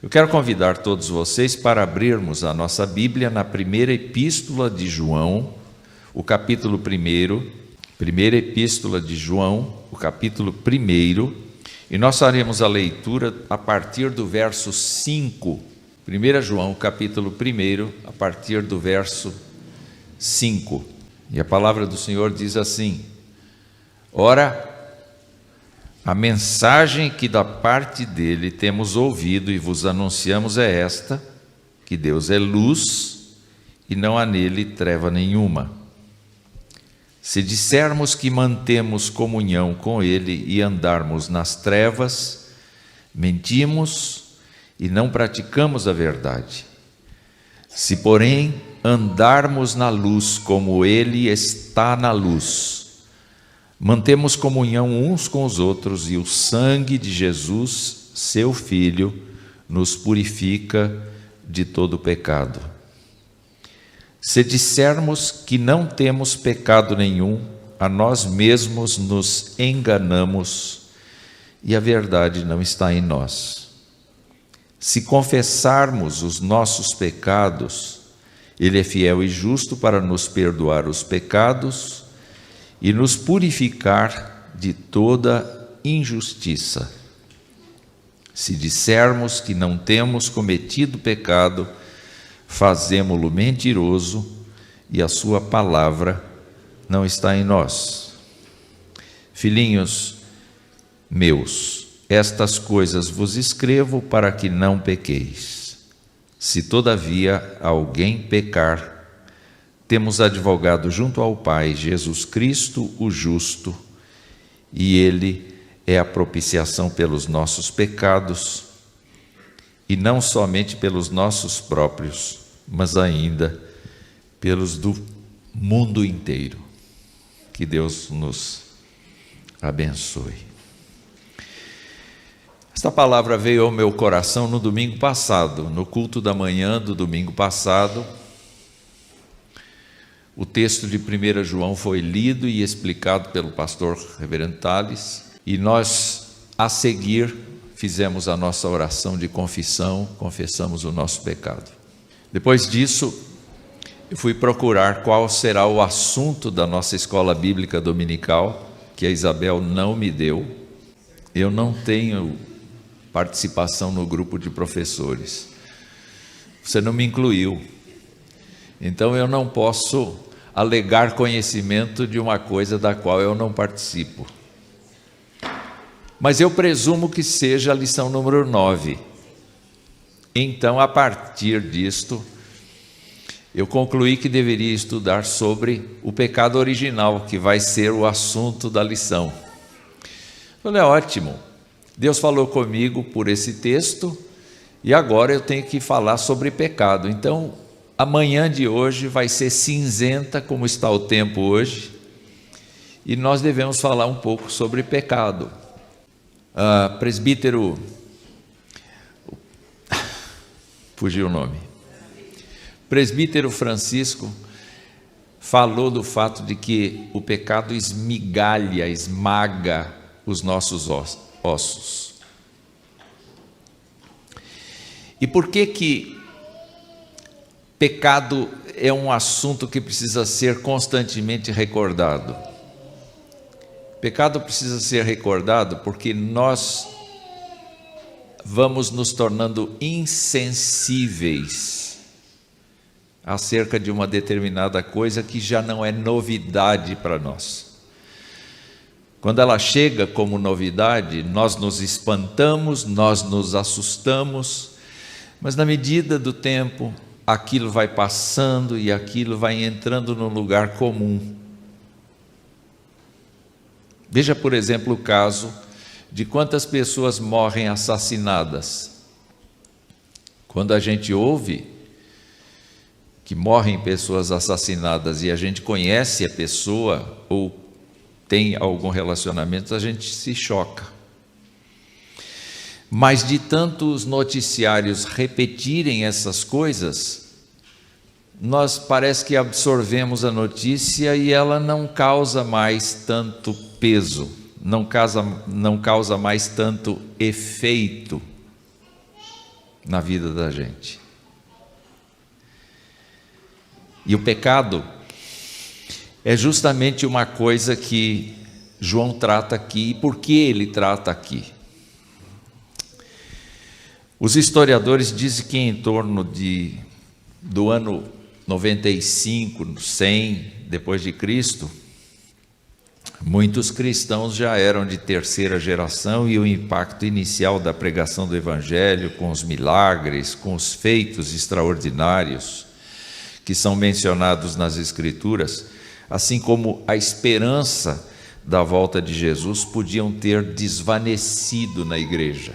Eu quero convidar todos vocês para abrirmos a nossa Bíblia na primeira epístola de João, o capítulo 1, primeira epístola de João, o capítulo 1, e nós faremos a leitura a partir do verso 5, 1 João, capítulo 1, a partir do verso 5. E a palavra do Senhor diz assim: Ora, a mensagem que da parte dele temos ouvido e vos anunciamos é esta, que Deus é luz e não há nele treva nenhuma. Se dissermos que mantemos comunhão com ele e andarmos nas trevas, mentimos e não praticamos a verdade. Se, porém, andarmos na luz como ele está na luz, mantemos comunhão uns com os outros e o sangue de Jesus, seu Filho, nos purifica de todo pecado. Se dissermos que não temos pecado nenhum, a nós mesmos nos enganamos e a verdade não está em nós. Se confessarmos os nossos pecados, Ele é fiel e justo para nos perdoar os pecados e nos purificar de toda injustiça. Se dissermos que não temos cometido pecado, fazemo-lo mentiroso e a sua palavra não está em nós. Filhinhos meus, estas coisas vos escrevo para que não pequeis. Se todavia alguém pecar, temos advogado junto ao Pai, Jesus Cristo, o justo, e Ele é a propiciação pelos nossos pecados, e não somente pelos nossos próprios, mas ainda pelos do mundo inteiro. Que Deus nos abençoe. Esta palavra veio ao meu coração no domingo passado, no culto da manhã do domingo passado. O texto de 1 João foi lido e explicado pelo pastor Reverendo Tales, e nós, a seguir, fizemos a nossa oração de confissão, confessamos o nosso pecado. Depois disso, eu fui procurar qual será o assunto da nossa escola bíblica dominical, que a Isabel não me deu. Eu não tenho participação no grupo de professores. Você não me incluiu. Então eu não posso alegar conhecimento de uma coisa da qual eu não participo. Mas eu presumo que seja a lição número 9. Então, a partir disto, eu concluí que deveria estudar sobre o pecado original, que vai ser o assunto da lição. Falei, ótimo, Deus falou comigo por esse texto, e agora eu tenho que falar sobre pecado. Então, a manhã de hoje vai ser cinzenta, como está o tempo hoje, e nós devemos falar um pouco sobre pecado. Presbítero, fugiu o nome, presbítero Francisco falou do fato de que o pecado esmaga os nossos ossos. E por que pecado é um assunto que precisa ser constantemente recordado? Pecado precisa ser recordado porque nós vamos nos tornando insensíveis acerca de uma determinada coisa que já não é novidade para nós. Quando ela chega como novidade, nós nos espantamos, nós nos assustamos, mas na medida do tempo, aquilo vai passando e aquilo vai entrando no lugar comum. Veja, por exemplo, o caso de quantas pessoas morrem assassinadas. Quando a gente ouve que morrem pessoas assassinadas e a gente conhece a pessoa ou tem algum relacionamento, a gente se choca. Mas de tantos noticiários repetirem essas coisas, nós parece que absorvemos a notícia e ela não causa mais tanto peso, não causa mais tanto efeito. na vida da gente. E o pecado é justamente uma coisa que João trata aqui. E por que ele trata aqui? Os historiadores dizem que em torno do ano 95, 100 depois de Cristo, muitos cristãos já eram de terceira geração e o impacto inicial da pregação do Evangelho, com os milagres, com os feitos extraordinários que são mencionados nas Escrituras, assim como a esperança da volta de Jesus, podiam ter desvanecido na igreja.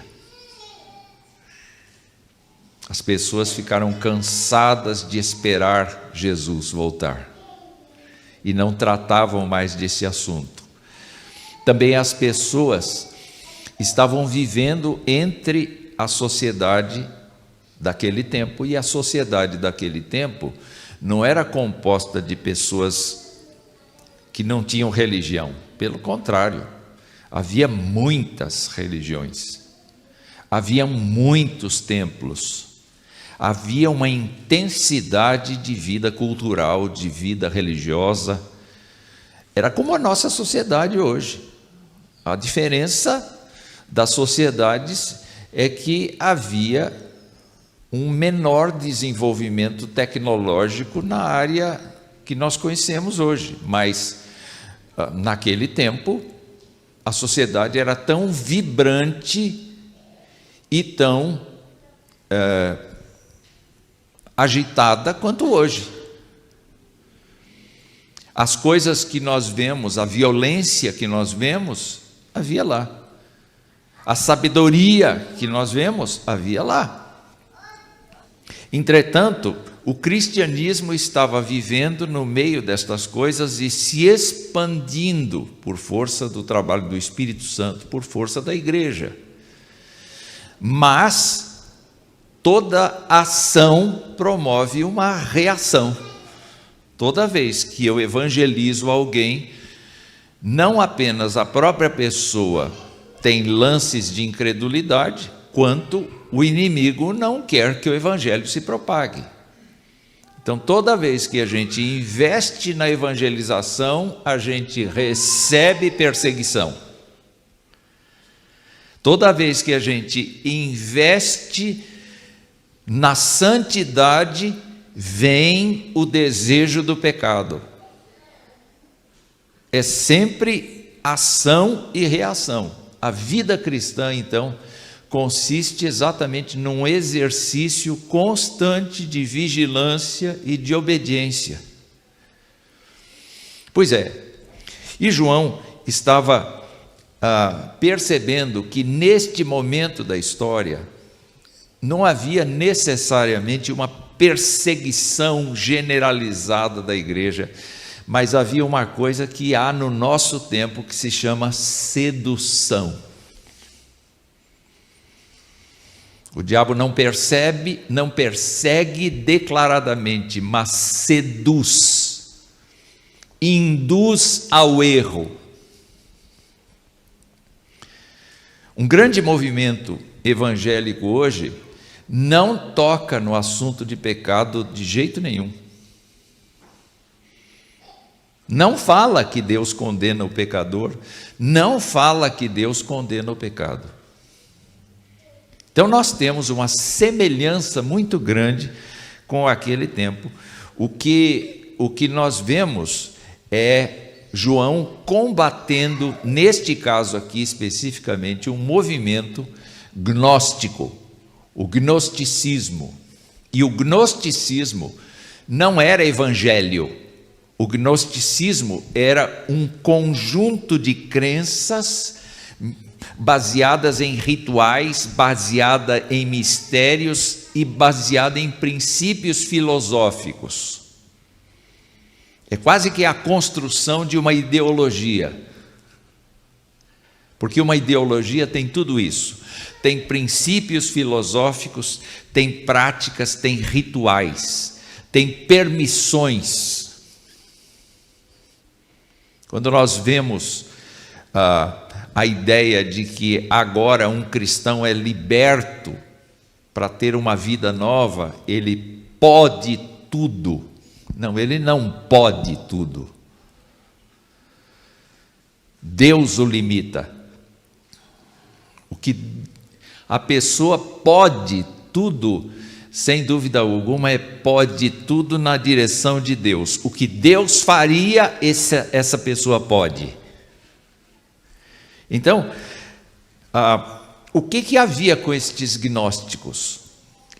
As pessoas ficaram cansadas de esperar Jesus voltar e não tratavam mais desse assunto. Também as pessoas estavam vivendo entre a sociedade daquele tempo, e a sociedade daquele tempo não era composta de pessoas que não tinham religião. Pelo contrário, havia muitas religiões, havia muitos templos, havia uma intensidade de vida cultural, de vida religiosa. Era como a nossa sociedade hoje. A diferença das sociedades é que havia um menor desenvolvimento tecnológico na área que nós conhecemos hoje, mas naquele tempo a sociedade era tão vibrante e tão agitada quanto hoje. As coisas que nós vemos, a violência que nós vemos, havia lá. A sabedoria que nós vemos, havia lá. Entretanto, o cristianismo estava vivendo no meio destas coisas e se expandindo por força do trabalho do Espírito Santo, por força da igreja. Mas toda ação promove uma reação. Toda vez que eu evangelizo alguém, não apenas a própria pessoa tem lances de incredulidade, quanto o inimigo não quer que o evangelho se propague. Então, toda vez que a gente investe na evangelização, a gente recebe perseguição. Toda vez que a gente investe na santidade, vem o desejo do pecado. É sempre ação e reação. A vida cristã, então, consiste exatamente num exercício constante de vigilância e de obediência. Pois é, e João estava percebendo que neste momento da história não havia necessariamente uma perseguição generalizada da igreja, mas havia uma coisa que há no nosso tempo que se chama sedução. O diabo não persegue declaradamente, mas seduz, induz ao erro. Um grande movimento evangélico hoje não toca no assunto de pecado de jeito nenhum. Não fala que Deus condena o pecador, não fala que Deus condena o pecado. Então nós temos uma semelhança muito grande com aquele tempo. O que nós vemos é João combatendo, neste caso aqui especificamente, um movimento gnóstico, o gnosticismo. E o gnosticismo não era evangelho. O gnosticismo era um conjunto de crenças baseadas em rituais, baseada em mistérios e baseada em princípios filosóficos. É quase que a construção de uma ideologia. Porque uma ideologia tem tudo isso. Tem princípios filosóficos, tem práticas, tem rituais, tem permissões. Quando nós vemos a ideia de que agora um cristão é liberto para ter uma vida nova, ele pode tudo. Não, ele não pode tudo. Deus o limita. O que a pessoa pode tudo, sem dúvida alguma, pode tudo na direção de Deus. O que Deus faria, essa pessoa pode. Então, o que havia com estes gnósticos?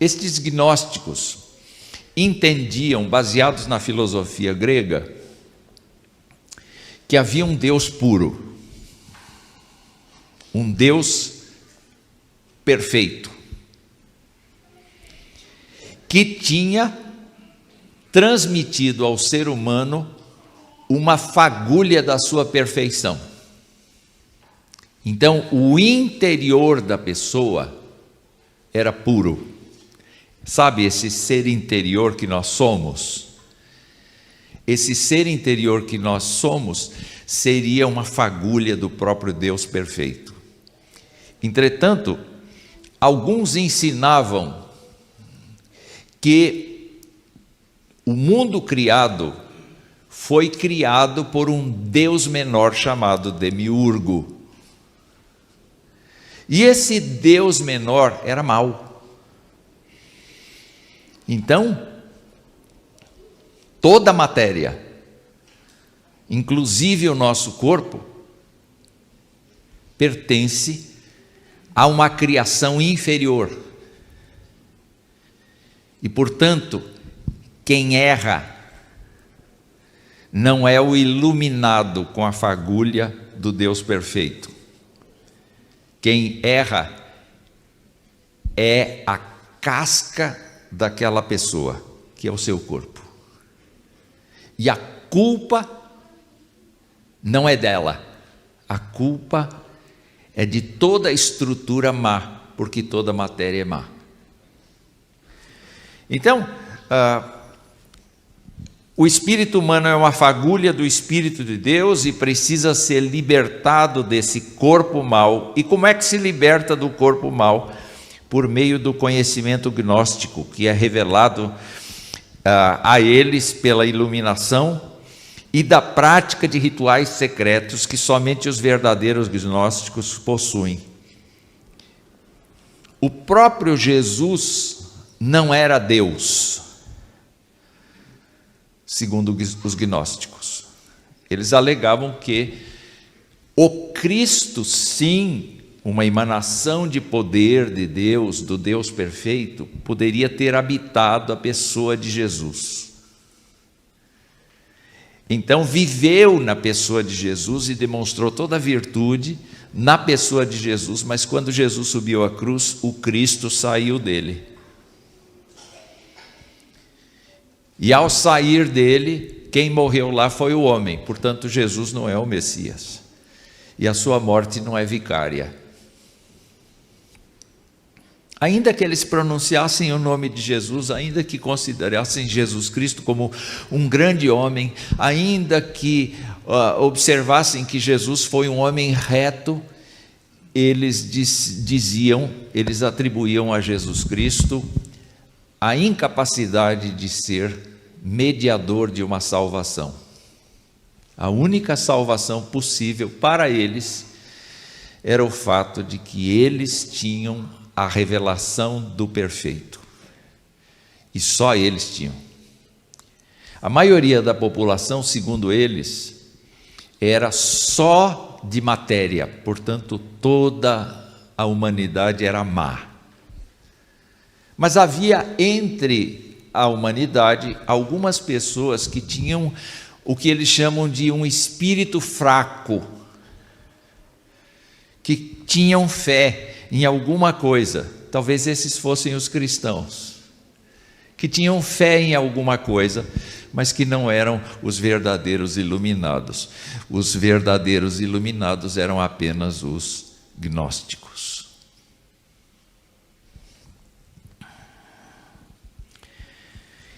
Estes gnósticos entendiam, baseados na filosofia grega, que havia um Deus puro, um Deus perfeito, que tinha transmitido ao ser humano uma fagulha da sua perfeição. Então, o interior da pessoa era puro. Sabe esse ser interior que nós somos? Esse ser interior que nós somos seria uma fagulha do próprio Deus perfeito. Entretanto, alguns ensinavam que o mundo criado foi criado por um Deus menor chamado Demiurgo. E esse Deus menor era mau. Então, toda a matéria, inclusive o nosso corpo, pertence a uma criação inferior. E, portanto, quem erra não é o iluminado com a fagulha do Deus perfeito. Quem erra é a casca daquela pessoa, que é o seu corpo. E a culpa não é dela, a culpa é de toda a estrutura má, porque toda a matéria é má. Então, o espírito humano é uma fagulha do Espírito de Deus e precisa ser libertado desse corpo mau. E como é que se liberta do corpo mau? Por meio do conhecimento gnóstico, que é revelado a eles pela iluminação, e da prática de rituais secretos que somente os verdadeiros gnósticos possuem. O próprio Jesus não era Deus, segundo os gnósticos. Eles alegavam que o Cristo, sim, uma emanação de poder de Deus, do Deus perfeito, poderia ter habitado a pessoa de Jesus. Então viveu na pessoa de Jesus e demonstrou toda a virtude na pessoa de Jesus, mas quando Jesus subiu à cruz, o Cristo saiu dele. E ao sair dele, quem morreu lá foi o homem, portanto Jesus não é o Messias. E a sua morte não é vicária. Ainda que eles pronunciassem o nome de Jesus, ainda que considerassem Jesus Cristo como um grande homem, ainda que observassem que Jesus foi um homem reto, eles eles atribuíam a Jesus Cristo a incapacidade de ser mediador de uma salvação. A única salvação possível para eles era o fato de que eles tinham a revelação do perfeito. E só eles tinham. A maioria da população, segundo eles, era só de matéria, portanto, toda a humanidade era má. Mas havia entre a humanidade algumas pessoas que tinham o que eles chamam de um espírito fraco, que tinham fé em alguma coisa. Talvez esses fossem os cristãos, que tinham fé em alguma coisa, mas que não eram os verdadeiros iluminados. Os verdadeiros iluminados eram apenas os gnósticos.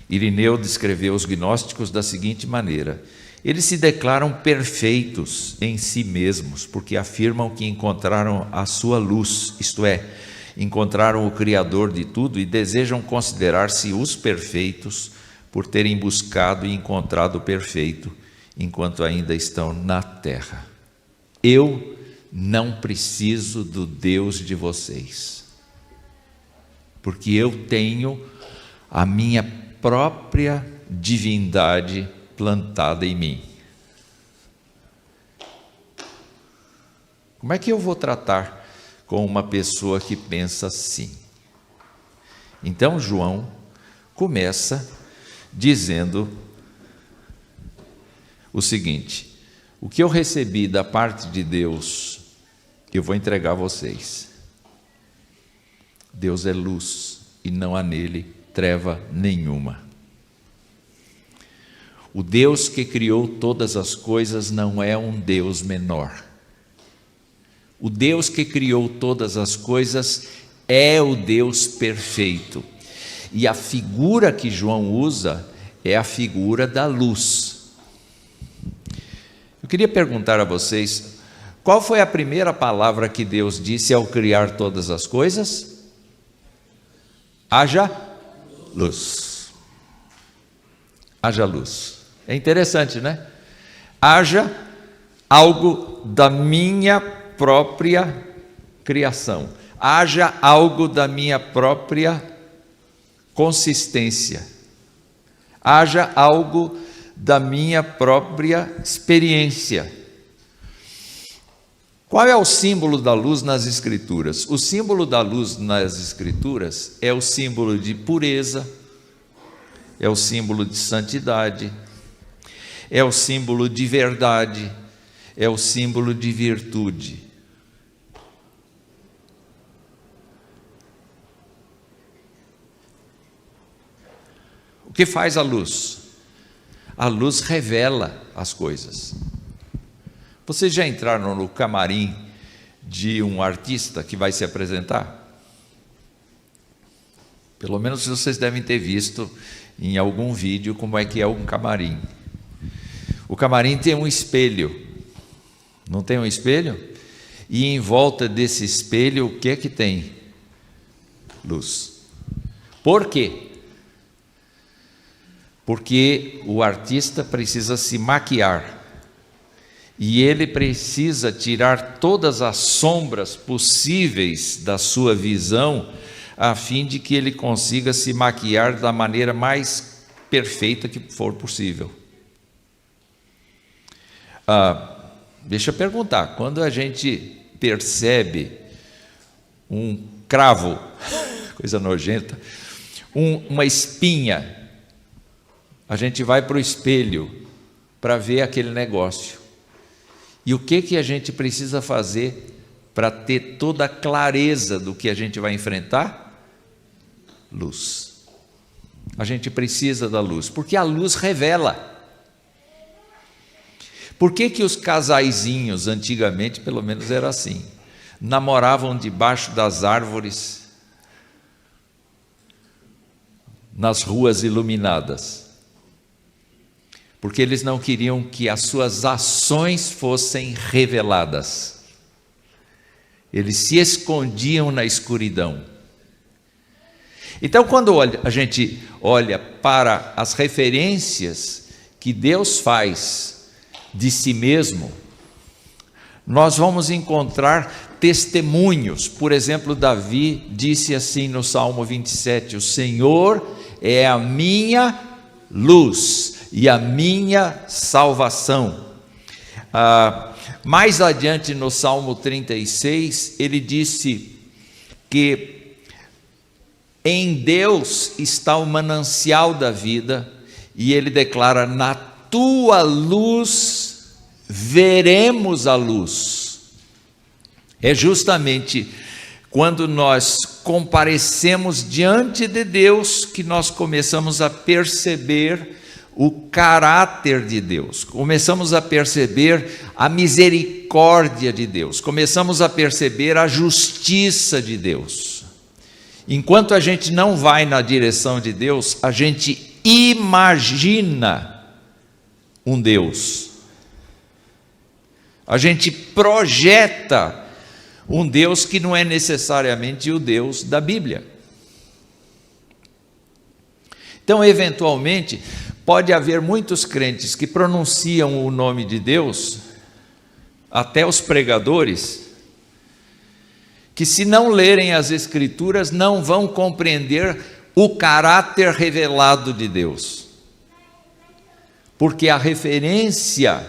Irineu descreveu os gnósticos da seguinte maneira: eles se declaram perfeitos em si mesmos, porque afirmam que encontraram a sua luz, isto é, encontraram o Criador de tudo e desejam considerar-se os perfeitos por terem buscado e encontrado o perfeito enquanto ainda estão na terra. Eu não preciso do Deus de vocês, porque eu tenho a minha própria divindade plantada em mim. Como é que eu vou tratar com uma pessoa que pensa assim? Então João começa dizendo o seguinte: o que eu recebi da parte de Deus, eu vou entregar a vocês. Deus é luz e não há nele treva nenhuma. O Deus que criou todas as coisas não é um Deus menor. O Deus que criou todas as coisas é o Deus perfeito. E a figura que João usa é a figura da luz. Eu queria perguntar a vocês, qual foi a primeira palavra que Deus disse ao criar todas as coisas? Haja luz. Haja luz. É interessante, né? Haja algo da minha própria criação. Haja algo da minha própria consistência. Haja algo da minha própria experiência. Qual é o símbolo da luz nas Escrituras? O símbolo da luz nas Escrituras é o símbolo de pureza, é o símbolo de santidade, é o símbolo de verdade, é o símbolo de virtude. O que faz a luz? A luz revela as coisas. Vocês já entraram no camarim de um artista que vai se apresentar? Pelo menos vocês devem ter visto em algum vídeo como é que é um camarim. O camarim tem um espelho, não tem um espelho? E em volta desse espelho, o que é que tem? Luz. Por quê? Porque o artista precisa se maquiar. E ele precisa tirar todas as sombras possíveis da sua visão, a fim de que ele consiga se maquiar da maneira mais perfeita que for possível. Deixa eu perguntar, quando a gente percebe um cravo, coisa nojenta, uma espinha, a gente vai para o espelho para ver aquele negócio. E o que a gente precisa fazer para ter toda a clareza do que a gente vai enfrentar? Luz. A gente precisa da luz, porque a luz revela. Por que os casaizinhos, antigamente, pelo menos era assim, namoravam debaixo das árvores, nas ruas iluminadas? Porque eles não queriam que as suas ações fossem reveladas. Eles se escondiam na escuridão. Então, quando a gente olha para as referências que Deus faz de si mesmo, nós vamos encontrar testemunhos. Por exemplo, Davi disse assim no Salmo 27, o Senhor é a minha luz e a minha salvação. Mais adiante no Salmo 36, ele disse que em Deus está o manancial da vida, e ele declara, na tua luz veremos a luz. É justamente quando nós comparecemos diante de Deus que nós começamos a perceber o caráter de Deus, começamos a perceber a misericórdia de Deus, começamos a perceber a justiça de Deus. Enquanto a gente não vai na direção de Deus, a gente imagina um Deus, a gente projeta Um Deus que não é necessariamente o Deus da Bíblia. Então, eventualmente, pode haver muitos crentes que pronunciam o nome de Deus, até os pregadores, que se não lerem as Escrituras, não vão compreender o caráter revelado de Deus. Porque a referência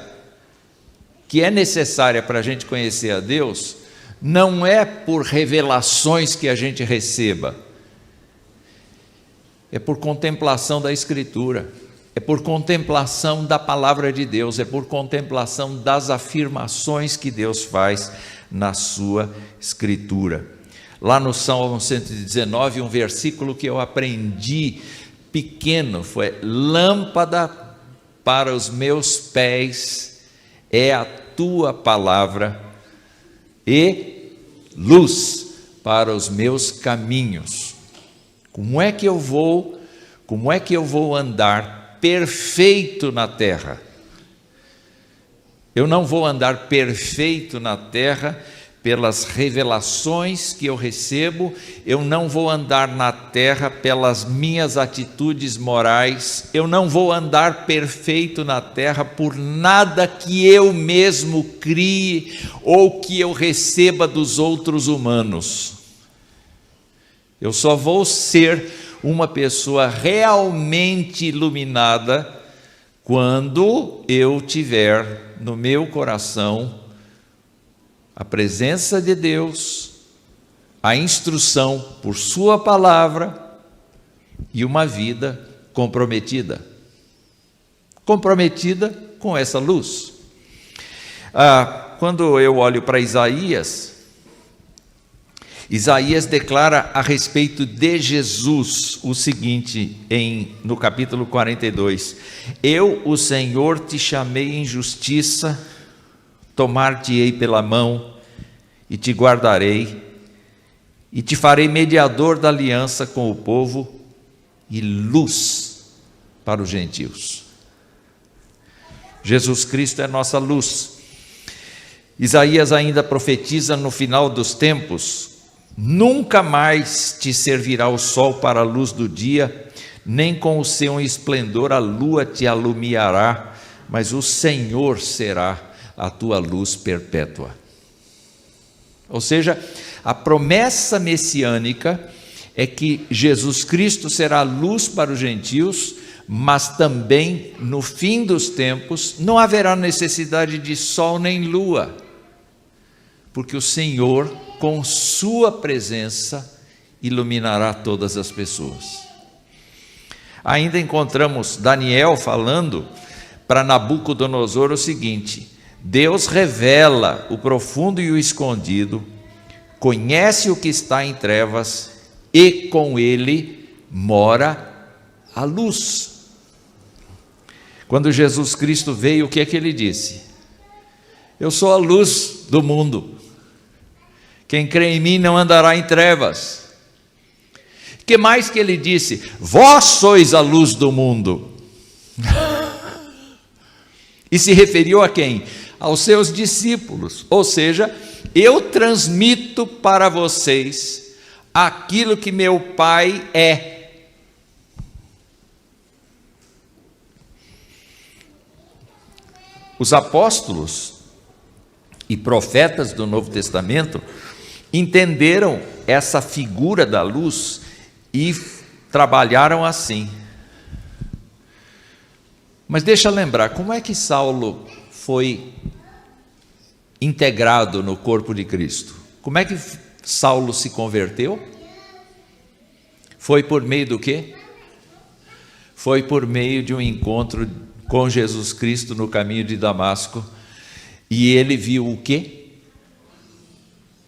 que é necessária para a gente conhecer a Deus, não é por revelações que a gente receba, é por contemplação da Escritura, é por contemplação da palavra de Deus, é por contemplação das afirmações que Deus faz na sua Escritura. Lá no Salmo 119, um versículo que eu aprendi pequeno, foi: lâmpada para os meus pés é a tua palavra e luz para os meus caminhos. Como é que eu vou andar perfeito na terra? Eu não vou andar perfeito na terra pelas revelações que eu recebo, eu não vou andar na terra pelas minhas atitudes morais, eu não vou andar perfeito na terra por nada que eu mesmo crie ou que eu receba dos outros humanos. Eu só vou ser uma pessoa realmente iluminada quando eu tiver no meu coração a presença de Deus, a instrução por sua palavra e uma vida comprometida com essa luz. Quando eu olho para Isaías declara a respeito de Jesus o seguinte, no capítulo 42: eu, o Senhor, te chamei em justiça, tomar-te-ei pela mão e te guardarei, e te farei mediador da aliança com o povo e luz para os gentios. Jesus Cristo é nossa luz. Isaías ainda profetiza no final dos tempos: nunca mais te servirá o sol para a luz do dia, nem com o seu esplendor a lua te alumiará, mas o Senhor será a tua luz perpétua. Ou seja, a promessa messiânica é que Jesus Cristo será luz para os gentios, mas também no fim dos tempos não haverá necessidade de sol nem lua, porque o Senhor, com sua presença, iluminará todas as pessoas. Ainda encontramos Daniel falando para Nabucodonosor o seguinte: Deus revela o profundo e o escondido, conhece o que está em trevas, e com ele mora a luz. Quando Jesus Cristo veio, o que é que ele disse? Eu sou a luz do mundo. Quem crê em mim não andará em trevas. Que mais que ele disse? Vós sois a luz do mundo. E se referiu a quem? Aos seus discípulos. Ou seja, eu transmito para vocês aquilo que meu Pai é. Os apóstolos e profetas do Novo Testamento entenderam essa figura da luz e trabalharam assim. Mas deixa eu lembrar, como é que Saulo foi integrado no corpo de Cristo? Como é que Saulo se converteu? Foi por meio do quê? Foi por meio de um encontro com Jesus Cristo no caminho de Damasco, e ele viu o quê?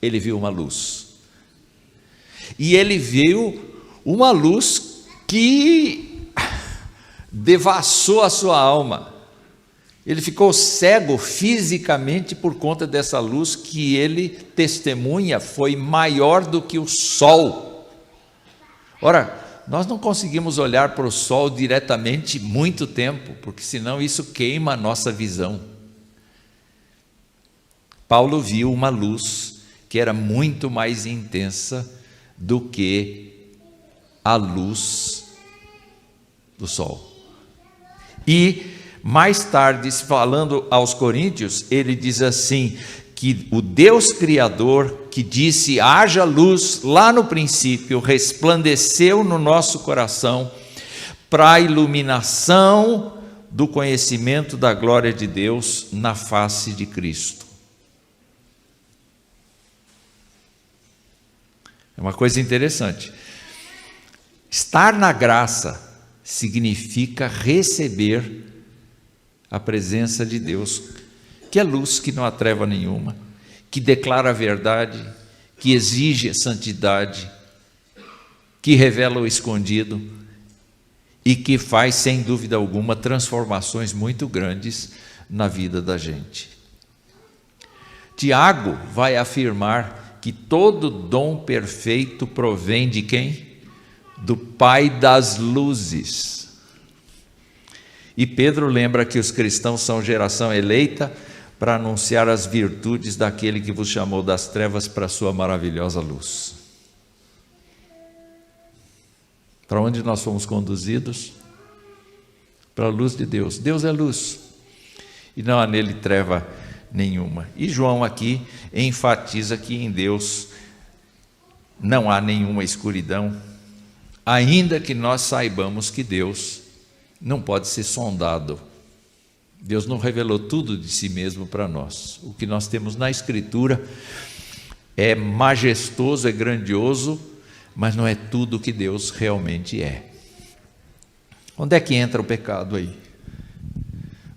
Ele viu uma luz. E ele viu uma luz que devassou a sua alma. Ele ficou cego fisicamente por conta dessa luz que ele testemunha foi maior do que o sol. Ora, nós não conseguimos olhar para o sol diretamente muito tempo, porque senão isso queima a nossa visão. Paulo viu uma luz que era muito mais intensa do que a luz do sol. E mais tarde, falando aos Coríntios, ele diz assim, que o Deus Criador, que disse haja luz lá no princípio, resplandeceu no nosso coração para a iluminação do conhecimento da glória de Deus na face de Cristo. É uma coisa interessante. Estar na graça significa receber a presença de Deus, que é luz que não há treva nenhuma, que declara a verdade, que exige a santidade, que revela o escondido e que faz, sem dúvida alguma, transformações muito grandes na vida da gente. Tiago vai afirmar que todo dom perfeito provém de quem? Do Pai das luzes. E Pedro lembra que os cristãos são geração eleita para anunciar as virtudes daquele que vos chamou das trevas para a sua maravilhosa luz. Para onde nós fomos conduzidos? Para a luz de Deus. Deus é luz e não há nele treva nenhuma. E João aqui enfatiza que em Deus não há nenhuma escuridão, ainda que nós saibamos que Deus não pode ser sondado. Deus não revelou tudo de si mesmo para nós. O que nós temos na Escritura é majestoso, é grandioso, mas não é tudo o que Deus realmente é. Onde é que entra o pecado aí?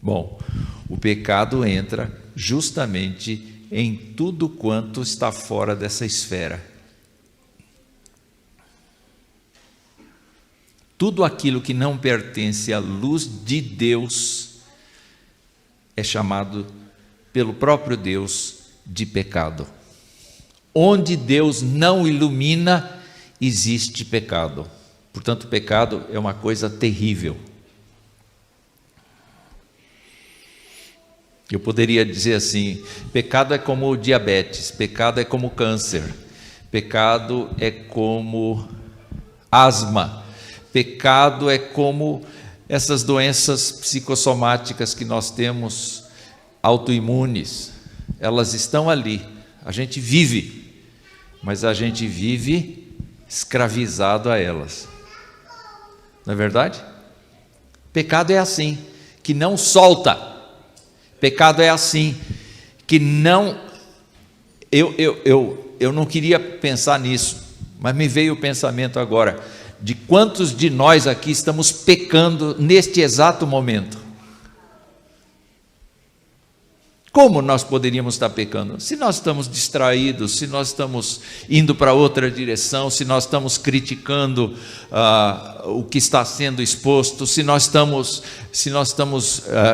Bom, o pecado entra justamente em tudo quanto está fora dessa esfera. Tudo aquilo que não pertence à luz de Deus é chamado pelo próprio Deus de pecado. Onde Deus não ilumina, existe pecado. Portanto, o pecado é uma coisa terrível. Eu poderia dizer assim: pecado é como diabetes, pecado é como câncer, pecado é como asma, pecado é como essas doenças psicossomáticas que nós temos, autoimunes. Elas estão ali, a gente vive, mas a gente vive escravizado a elas. Não é verdade? Pecado é assim, que não solta. Pecado é assim, que não... Eu não queria pensar nisso, mas me veio o pensamento agora, de quantos de nós aqui estamos pecando neste exato momento. Como nós poderíamos estar pecando? Se nós estamos distraídos, se nós estamos indo para outra direção, se nós estamos criticando o que está sendo exposto, se nós estamos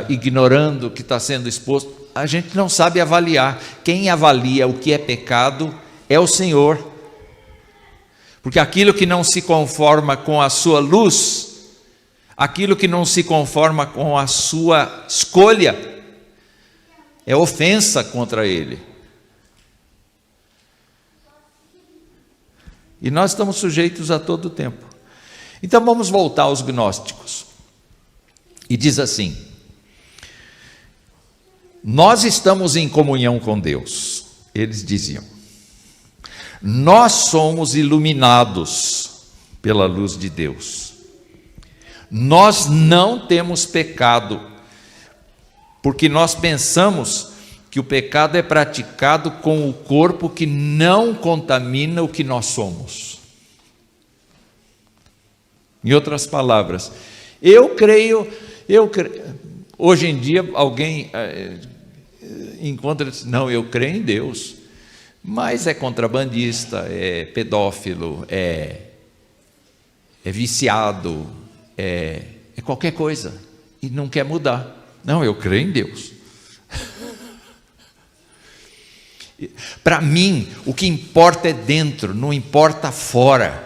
ignorando o que está sendo exposto, a gente não sabe avaliar. Quem avalia o que é pecado é o Senhor. Porque aquilo que não se conforma com a sua luz, aquilo que não se conforma com a sua escolha, é ofensa contra Ele. E nós estamos sujeitos a todo tempo. Então vamos voltar aos gnósticos. E diz assim: nós estamos em comunhão com Deus. Eles diziam: nós somos iluminados pela luz de Deus. Nós não temos pecado, porque nós pensamos que o pecado é praticado com o corpo que não contamina o que nós somos. Em outras palavras, eu creio, hoje em dia alguém encontra, não, eu creio em Deus, mas é contrabandista, é pedófilo, é viciado, é qualquer coisa, e não quer mudar. Não, eu creio em Deus. Para mim, o que importa é dentro, não importa fora.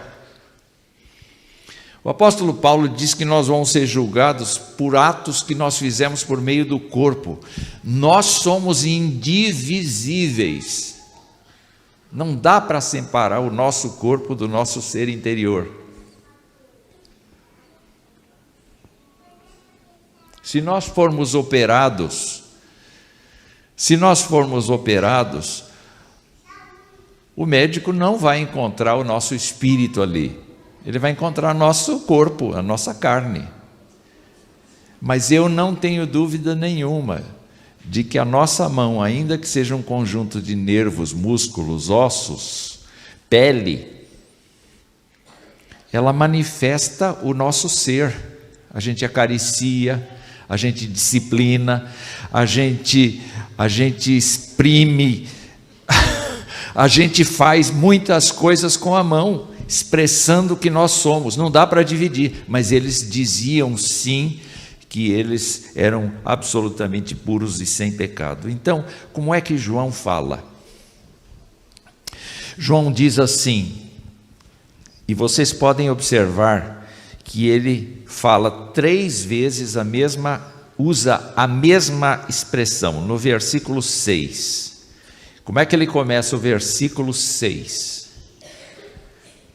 O apóstolo Paulo diz que nós vamos ser julgados por atos que nós fizemos por meio do corpo. Nós somos indivisíveis. Não dá para separar o nosso corpo do nosso ser interior. Se nós formos operados, o médico não vai encontrar o nosso espírito ali. Ele vai encontrar nosso corpo, a nossa carne. Mas eu não tenho dúvida nenhuma de que a nossa mão, ainda que seja um conjunto de nervos, músculos, ossos, pele, ela manifesta o nosso ser. A gente acaricia, a gente disciplina, a gente exprime, a gente faz muitas coisas com a mão, expressando o que nós somos. Não dá para dividir, mas eles diziam sim que eles eram absolutamente puros e sem pecado. Então, como é que João fala? João diz assim, e vocês podem observar que ele fala 3 vezes usa a mesma expressão, no versículo 6. Como é que ele começa o versículo 6?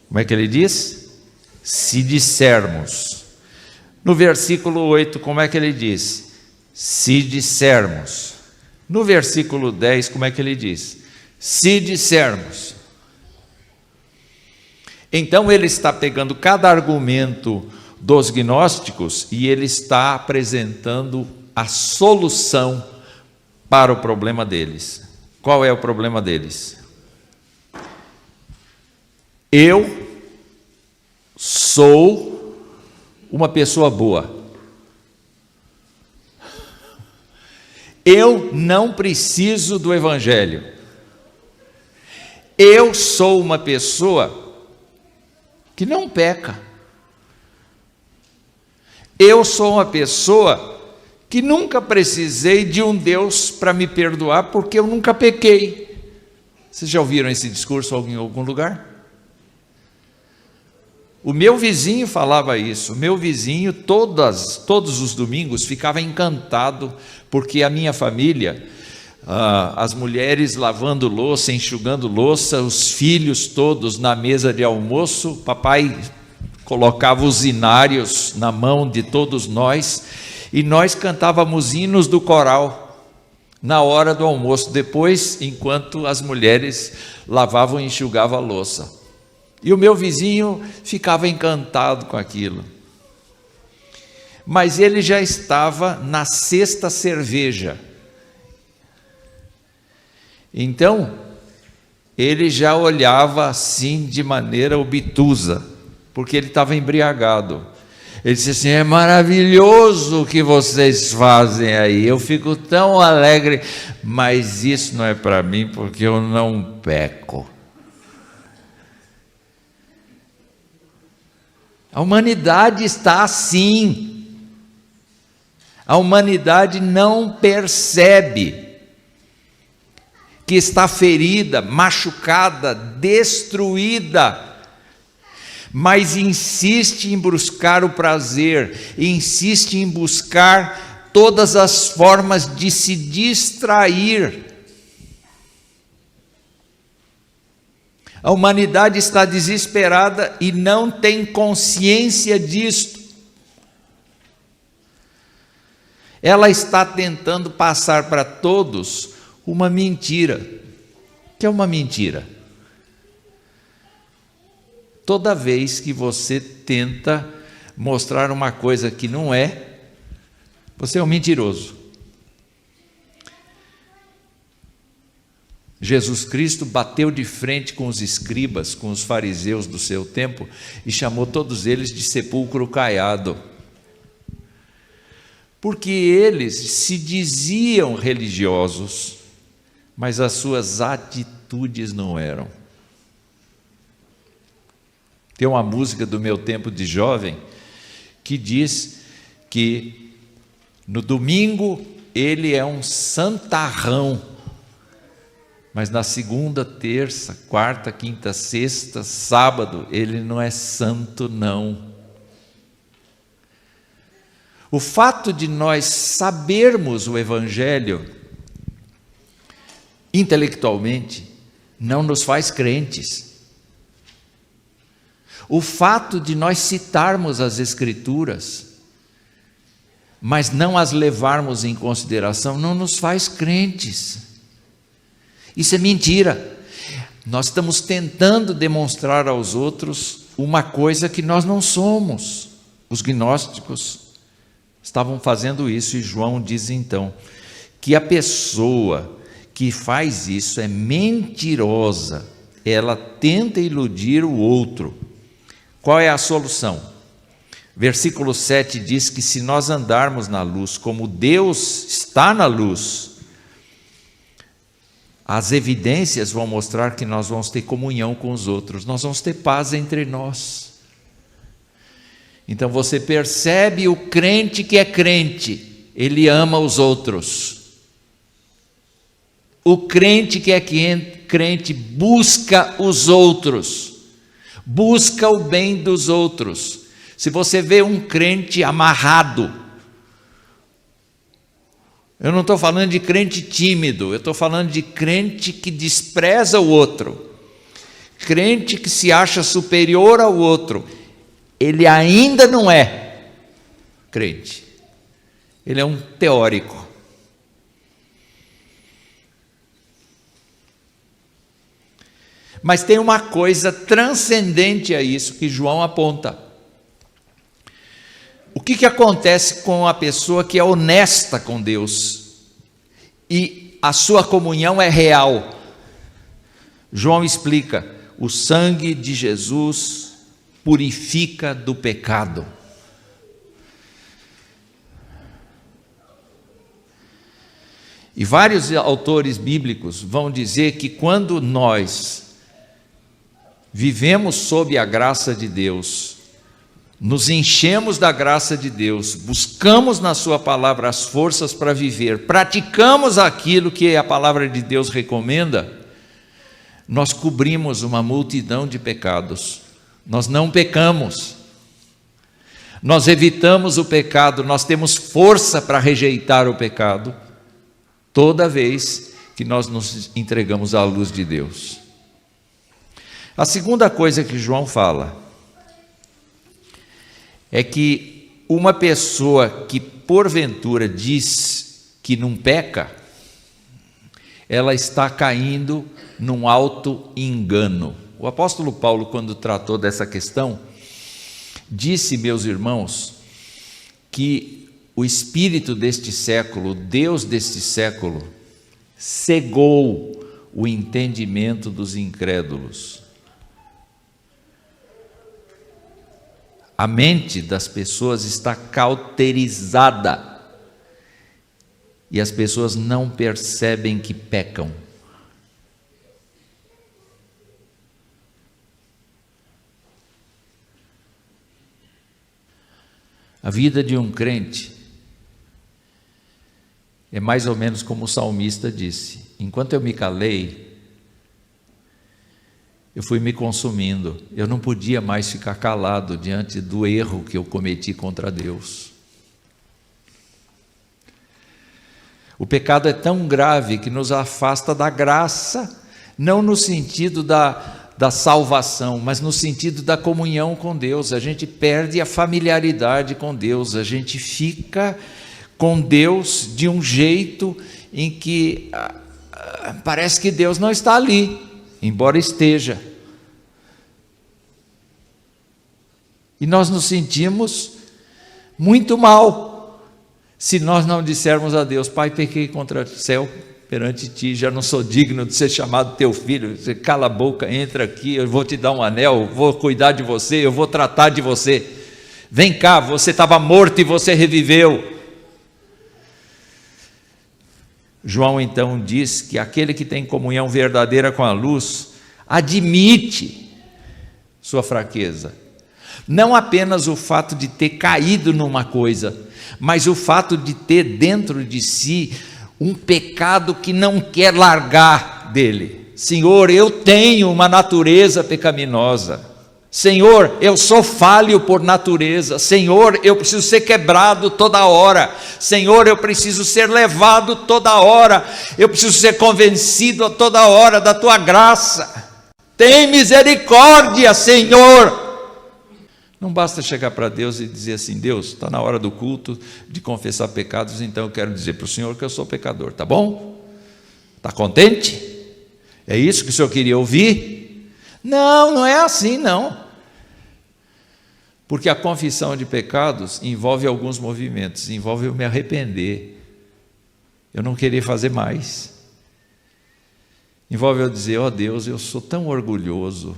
Como é que ele diz? Se dissermos. No versículo 8, como é que ele diz? Se dissermos. No versículo 10, como é que ele diz? Se dissermos. Então ele está pegando cada argumento dos gnósticos e ele está apresentando a solução para o problema deles. Qual é o problema deles? Eu sou uma pessoa boa. Eu não preciso do Evangelho. Eu sou uma pessoa que não peca. Eu sou uma pessoa que nunca precisei de um Deus para me perdoar, porque eu nunca pequei. Vocês já ouviram esse discurso em algum lugar? O meu vizinho falava isso. O meu vizinho, todos os domingos, ficava encantado, porque a minha família, as mulheres lavando louça, enxugando louça, os filhos todos na mesa de almoço, papai colocava os inários na mão de todos nós, e nós cantávamos hinos do coral na hora do almoço, depois, enquanto as mulheres lavavam e enxugavam a louça. E o meu vizinho ficava encantado com aquilo. Mas ele já estava na 6ª cerveja. Então, ele já olhava assim de maneira obtusa, porque ele estava embriagado. Ele disse assim: é maravilhoso o que vocês fazem aí, eu fico tão alegre, mas isso não é para mim, porque eu não peco. A humanidade está assim. A humanidade não percebe que está ferida, machucada, destruída, mas insiste em buscar o prazer, insiste em buscar todas as formas de se distrair. A humanidade está desesperada e não tem consciência disto. Ela está tentando passar para todos uma mentira. O que é uma mentira? Toda vez que você tenta mostrar uma coisa que não é, você é um mentiroso. Jesus Cristo bateu de frente com os escribas, com os fariseus do seu tempo, e chamou todos eles de sepulcro caiado. Porque eles se diziam religiosos, mas as suas atitudes não eram. Tem uma música do meu tempo de jovem que diz que no domingo ele é um santarrão, mas na segunda, terça, quarta, quinta, sexta, sábado, ele não é santo, não. O fato de nós sabermos o Evangelho intelectualmente não nos faz crentes. O fato de nós citarmos as Escrituras, mas não as levarmos em consideração, não nos faz crentes. Isso é mentira. Nós estamos tentando demonstrar aos outros uma coisa que nós não somos. Os gnósticos estavam fazendo isso, e João diz então que a pessoa que faz isso é mentirosa, ela tenta iludir o outro. Qual é a solução? Versículo 7 diz que se nós andarmos na luz, como Deus está na luz, as evidências vão mostrar que nós vamos ter comunhão com os outros, nós vamos ter paz entre nós. Então você percebe o crente que é crente, ele ama os outros. O crente que é crente busca os outros, busca o bem dos outros. Se você vê um crente amarrado, eu não estou falando de crente tímido, eu estou falando de crente que despreza o outro, crente que se acha superior ao outro, ele ainda não é crente, ele é um teórico. Mas tem uma coisa transcendente a isso que João aponta. O que acontece com a pessoa que é honesta com Deus e a sua comunhão é real? João explica: o sangue de Jesus purifica do pecado. E vários autores bíblicos vão dizer que quando nós vivemos sob a graça de Deus, nos enchemos da graça de Deus, buscamos na sua palavra as forças para viver, praticamos aquilo que a palavra de Deus recomenda, nós cobrimos uma multidão de pecados. Nós não pecamos, nós evitamos o pecado, nós temos força para rejeitar o pecado, toda vez que nós nos entregamos à luz de Deus. A segunda coisa que João fala é que uma pessoa que porventura diz que não peca, ela está caindo num auto-engano. O apóstolo Paulo, quando tratou dessa questão, disse, meus irmãos, que o espírito deste século, Deus deste século, cegou o entendimento dos incrédulos. A mente das pessoas está cauterizada e as pessoas não percebem que pecam. A vida de um crente é mais ou menos como o salmista disse: enquanto eu me calei, eu fui me consumindo, eu não podia mais ficar calado diante do erro que eu cometi contra Deus. O pecado é tão grave que nos afasta da graça, não no sentido da salvação, mas no sentido da comunhão com Deus. A gente perde a familiaridade com Deus, a gente fica com Deus de um jeito em que parece que Deus não está ali, embora esteja. E nós nos sentimos muito mal se nós não dissermos a Deus: Pai, pequei contra o céu perante ti, já não sou digno de ser chamado teu filho. Você cala a boca, entra aqui, eu vou te dar um anel, vou cuidar de você, eu vou tratar de você. Vem cá, você estava morto e você reviveu. João então diz que aquele que tem comunhão verdadeira com a luz admite sua fraqueza. Não apenas o fato de ter caído numa coisa, mas o fato de ter dentro de si um pecado que não quer largar dele. Senhor, eu tenho uma natureza pecaminosa. Senhor, eu sou falho por natureza. Senhor, eu preciso ser quebrado toda hora. Senhor, eu preciso ser levado toda hora. Eu preciso ser convencido a toda hora da tua graça. Tem misericórdia, Senhor. Não basta chegar para Deus e dizer assim: Deus, está na hora do culto de confessar pecados, então eu quero dizer para o Senhor que eu sou pecador, tá bom? Está contente? É isso que o Senhor queria ouvir? Não, não é assim não. Porque a confissão de pecados envolve alguns movimentos, envolve eu me arrepender, eu não querer fazer mais. Envolve eu dizer: ó Deus, eu sou tão orgulhoso,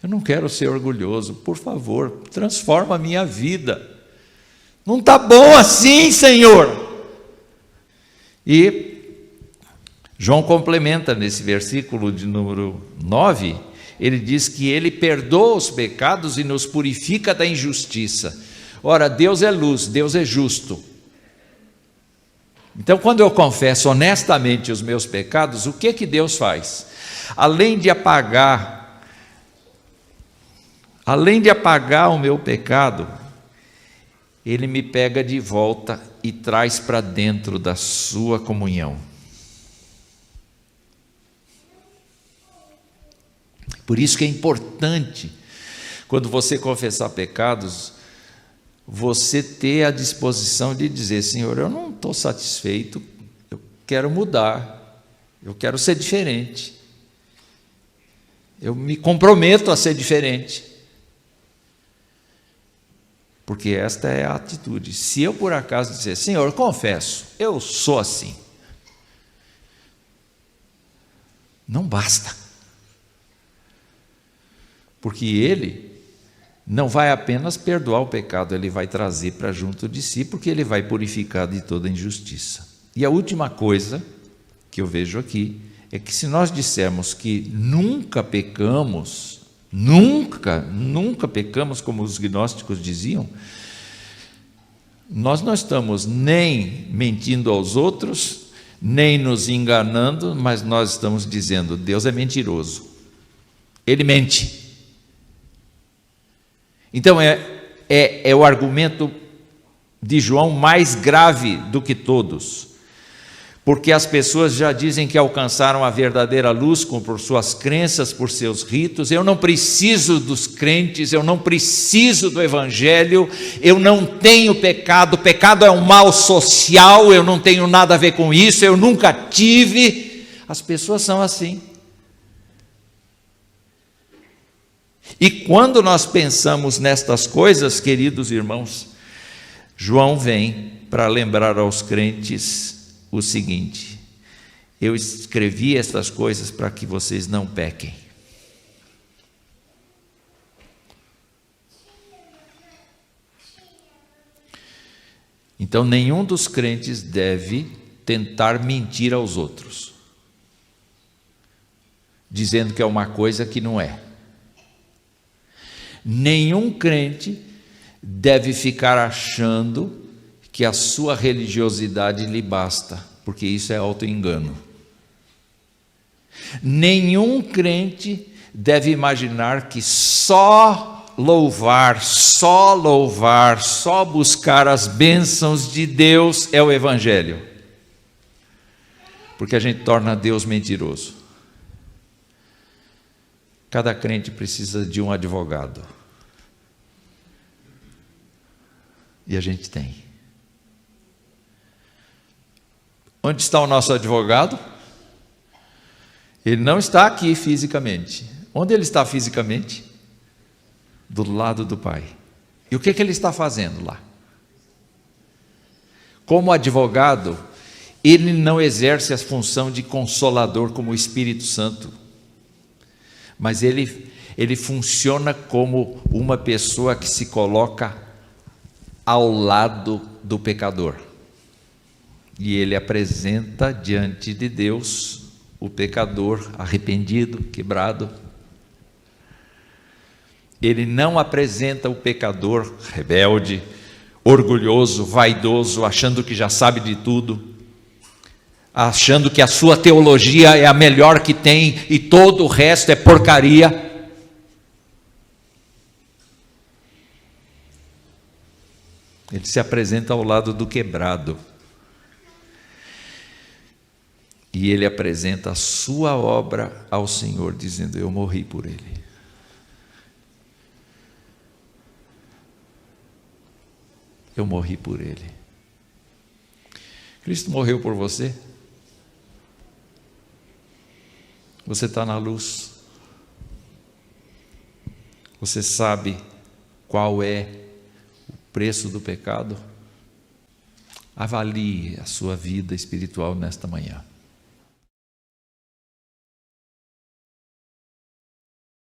eu não quero ser orgulhoso, por favor, transforma a minha vida. Não está bom assim, Senhor. E João complementa nesse versículo de número 9, ele diz que ele perdoa os pecados e nos purifica da injustiça. Ora, Deus é luz, Deus é justo. Então, quando eu confesso honestamente os meus pecados, o que Deus faz? Além de apagar o meu pecado, Ele me pega de volta e traz para dentro da sua comunhão. Por isso que é importante, quando você confessar pecados, você ter a disposição de dizer: Senhor, eu não estou satisfeito, eu quero mudar, eu quero ser diferente, eu me comprometo a ser diferente. Porque esta é a atitude. Se eu por acaso dizer: Senhor, confesso, eu sou assim, não basta. Porque Ele não vai apenas perdoar o pecado, Ele vai trazer para junto de si, porque Ele vai purificar de toda injustiça. E a última coisa que eu vejo aqui é que se nós dissermos que nunca pecamos, nunca pecamos, como os gnósticos diziam, nós não estamos nem mentindo aos outros, nem nos enganando, mas nós estamos dizendo: Deus é mentiroso, Ele mente. Então é o argumento de João mais grave do que todos, porque as pessoas já dizem que alcançaram a verdadeira luz por suas crenças, por seus ritos. Eu não preciso dos crentes, eu não preciso do evangelho, eu não tenho pecado, pecado é um mal social, eu não tenho nada a ver com isso, eu nunca tive. As pessoas são assim. E quando nós pensamos nestas coisas, queridos irmãos, João vem para lembrar aos crentes o seguinte: eu escrevi estas coisas para que vocês não pequem. Então, nenhum dos crentes deve tentar mentir aos outros, dizendo que é uma coisa que não é. Nenhum crente deve ficar achando que a sua religiosidade lhe basta, porque isso é auto-engano. Nenhum crente deve imaginar que só louvar, só buscar as bênçãos de Deus é o evangelho, porque a gente torna Deus mentiroso. Cada crente precisa de um advogado. E a gente tem. Onde está o nosso advogado? Ele não está aqui fisicamente. Onde ele está fisicamente? Do lado do Pai. E o que ele está fazendo lá? Como advogado, ele não exerce a função de consolador como o Espírito Santo, mas ele funciona como uma pessoa que se coloca ao lado do pecador. E ele apresenta diante de Deus o pecador arrependido, quebrado. Ele não apresenta o pecador rebelde, orgulhoso, vaidoso, achando que já sabe de tudo, achando que a sua teologia é a melhor que tem e todo o resto é porcaria. Ele se apresenta ao lado do quebrado. E ele apresenta a sua obra ao Senhor, dizendo: eu morri por ele. Eu morri por ele. Cristo morreu por você. Você está na luz. Você sabe qual é o preço do pecado? Avalie a sua vida espiritual nesta manhã.